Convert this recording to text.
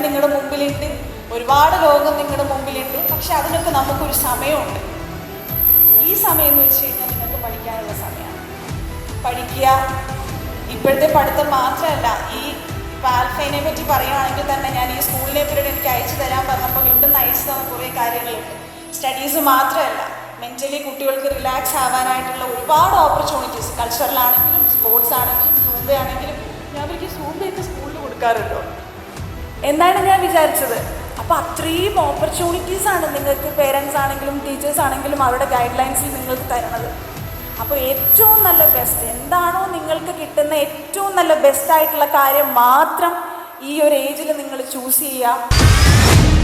നിങ്ങളുടെ മുമ്പിലുണ്ട്, ഒരുപാട് ലോകം നിങ്ങളുടെ മുമ്പിലുണ്ട്. പക്ഷെ അതിനൊക്കെ നമുക്കൊരു സമയമുണ്ട്. ഈ സമയം എന്ന് വെച്ച് കഴിഞ്ഞാൽ നിങ്ങൾക്ക് പഠിക്കാനുള്ള സമയമാണ്. പഠിക്കുക. ഇപ്പോഴത്തെ പഠിത്തം മാത്രമല്ല, ഈ ആൽഫൈനെ പറ്റി പറയുകയാണെങ്കിൽ തന്നെ ഞാൻ ഈ സ്കൂളിനെ പീരീഡ് എനിക്ക് അയച്ചു തരാൻ പറഞ്ഞപ്പോൾ വീണ്ടും അയച്ചു തന്ന കുറേ കാര്യങ്ങളുണ്ട്. സ്റ്റഡീസ് മാത്രമല്ല, മെൻ്റലി കുട്ടികൾക്ക് റിലാക്സ് ആവാനായിട്ടുള്ള ഒരുപാട് ഓപ്പർച്യൂണിറ്റീസ്, കൾച്ചറലാണെങ്കിലും സ്പോർട്സ് ആണെങ്കിലും സൂംബ ആണെങ്കിലും. ഞാൻ എനിക്ക് സൂംബയൊക്കെ സ്കൂളിൽ കൊടുക്കാറുണ്ടോ എന്നാണ് ഞാൻ വിചാരിച്ചത്. അപ്പോൾ അത്രയും ഓപ്പർച്യൂണിറ്റീസാണ് നിങ്ങൾക്ക് പേരൻസ് ആണെങ്കിലും ടീച്ചേഴ്സ് ആണെങ്കിലും അവരുടെ ഗൈഡ് ലൈൻസിൽ നിങ്ങൾക്ക് തരണത്. അപ്പോൾ ഏറ്റവും നല്ല ബെസ്റ്റ് എന്താണോ നിങ്ങൾക്ക് കിട്ടുന്ന ഏറ്റവും നല്ല ബെസ്റ്റായിട്ടുള്ള കാര്യം മാത്രം ഈ ഒരു ഏജിൽ നിങ്ങൾ ചൂസ് ചെയ്യുക.